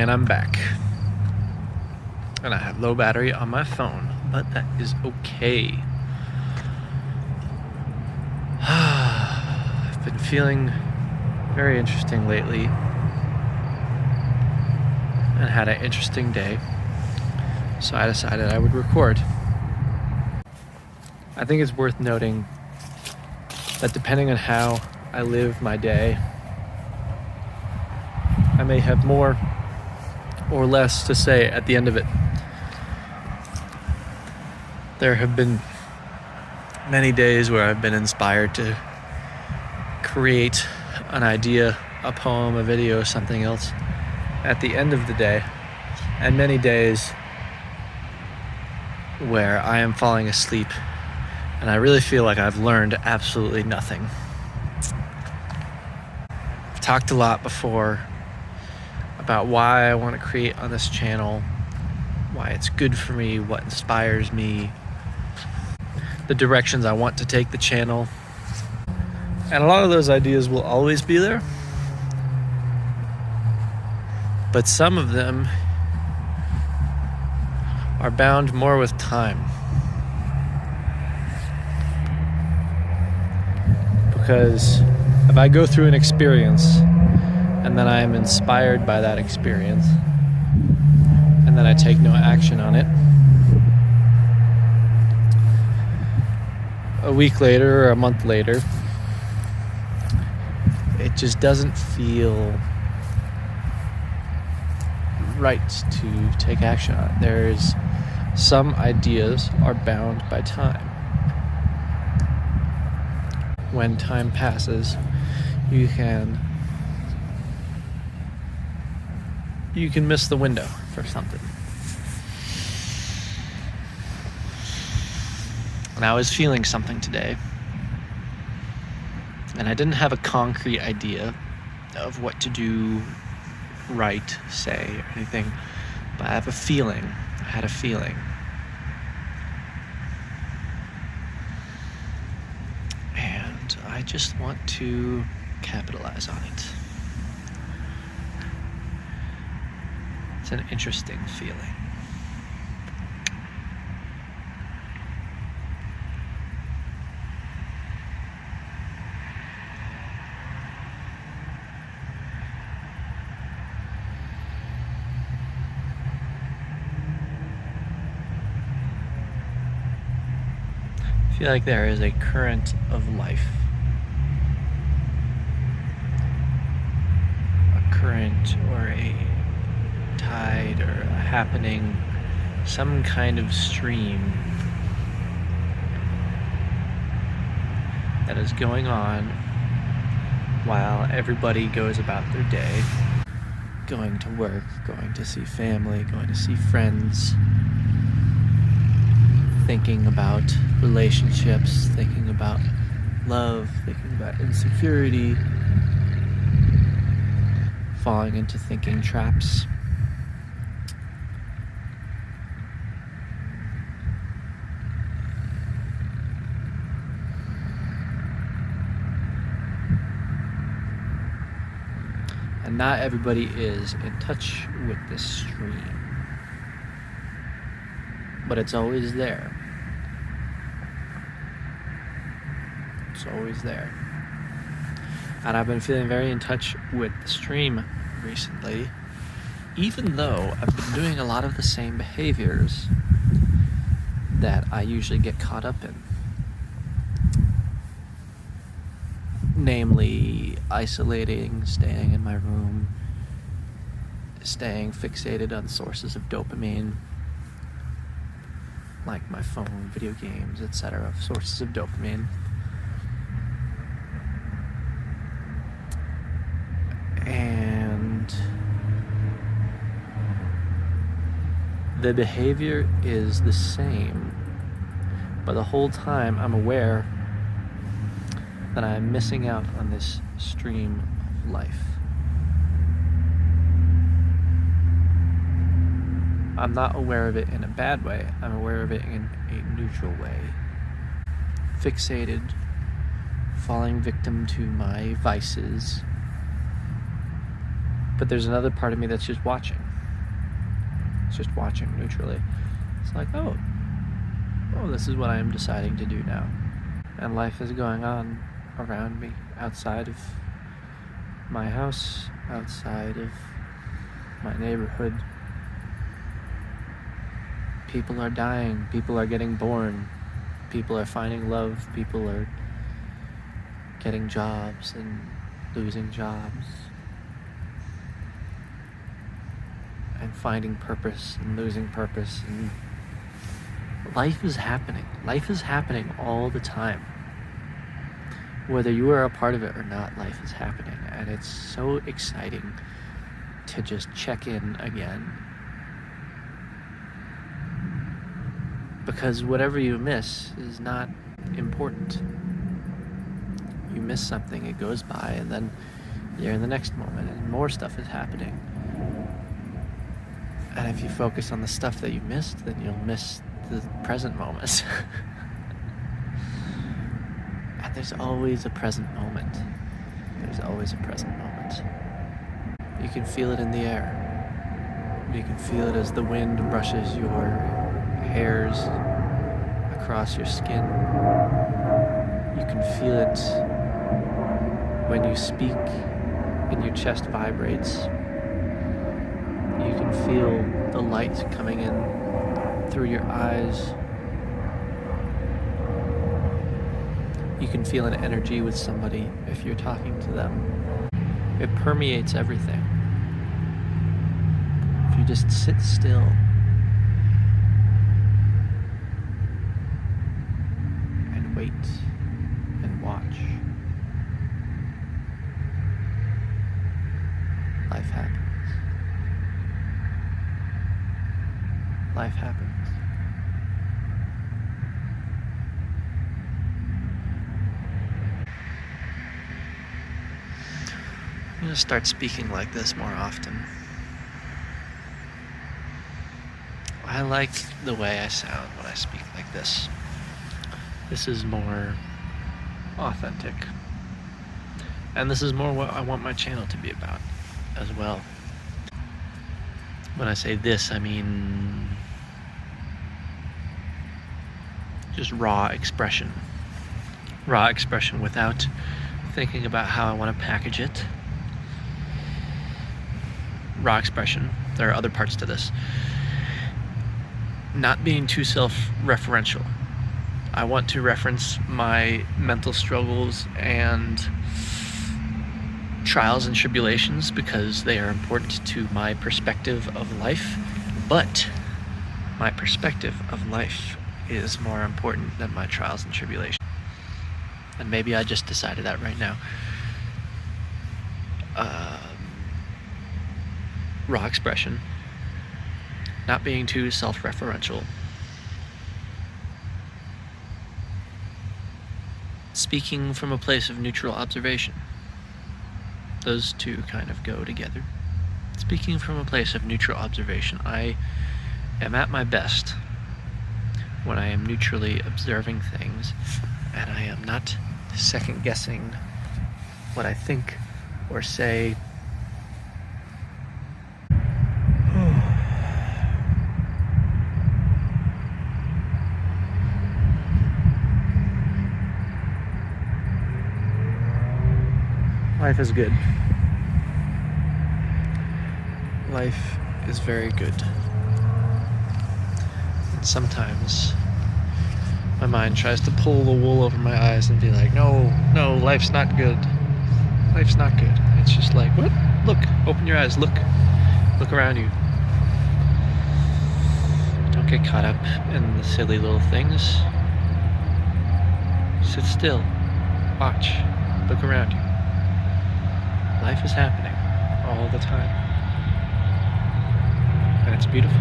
And I'm back. And I have low battery on my phone, but that is okay. I've been feeling very interesting lately and had an interesting day, so I decided I would record. I think it's worth noting that depending on how I live my day, I may have more or less to say at the end of it. There have been many days where I've been inspired to create an idea, a poem, a video, something else at the end of the day, and many days where I am falling asleep and I really feel like I've learned absolutely nothing. I've talked a lot before about why I want to create on this channel, why it's good for me, what inspires me, the directions I want to take the channel. And a lot of those ideas will always be there, but some of them are bound more with time. Because if I go through an experience and then I am inspired by that experience and then I take no action on it, a week later or a month later, it just doesn't feel right to take action on it. There's some ideas are bound by time. When time passes, you can miss the window for something. And I was feeling something today, and I didn't have a concrete idea of what to do, write, say, or anything, but I had a feeling. And I just want to capitalize on it. It's an interesting feeling. I feel like there is a current of life. A current or a tide or a happening, some kind of stream that is going on while everybody goes about their day, going to work, going to see family, going to see friends, thinking about relationships, thinking about love, thinking about insecurity, falling into thinking traps. And not everybody is in touch with this stream, but it's always there. It's always there. And I've been feeling very in touch with the stream recently, even though I've been doing a lot of the same behaviors that I usually get caught up in. Namely, isolating, staying in my room, staying fixated on sources of dopamine, like my phone, video games, etc., sources of dopamine. And the behavior is the same, but the whole time I'm aware that I'm missing out on this stream of life. I'm not aware of it in a bad way. I'm aware of it in a neutral way. Fixated, falling victim to my vices. But there's another part of me that's just watching. It's just watching neutrally. It's like, oh, this is what I am deciding to do now. And life is going on around me, outside of my house, outside of my neighborhood. People are dying, people are getting born, people are finding love, people are getting jobs and losing jobs, and finding purpose and losing purpose, and life is happening. Life is happening all the time. Whether you are a part of it or not, life is happening, and it's so exciting to just check in again. Because whatever you miss is not important. You miss something, it goes by, and then you're in the next moment, and more stuff is happening. And if you focus on the stuff that you missed, then you'll miss the present moments. And there's always a present moment. There's always a present moment. You can feel it in the air. You can feel it as the wind brushes your hairs across your skin. You can feel it when you speak and your chest vibrates. You can feel the light coming in through your eyes. You can feel an energy with somebody if you're talking to them. It permeates everything. If you just sit still and wait and watch, life happens. Life happens. I'm going to start speaking like this more often. I like the way I sound when I speak like this. This is more authentic. And this is more what I want my channel to be about as well. When I say this, I mean just raw expression. Raw expression without thinking about how I want to package it. Raw expression. There are other parts to this. Not being too self-referential. I want to reference my mental struggles and trials and tribulations because they are important to my perspective of life, but my perspective of life is more important than my trials and tribulations. And maybe I just decided that right now. Raw expression, not being too self-referential, speaking from a place of neutral observation. Those two kind of go together. Speaking from a place of neutral observation, I am at my best when I am neutrally observing things and I am not second-guessing what I think or say. Life is good. Life is very good. And sometimes my mind tries to pull the wool over my eyes and be like, no, life's not good. Life's not good. It's just like, what? Look, open your eyes, look around you. Don't get caught up in the silly little things. Sit still, watch, look around you. Life is happening all the time, and it's beautiful.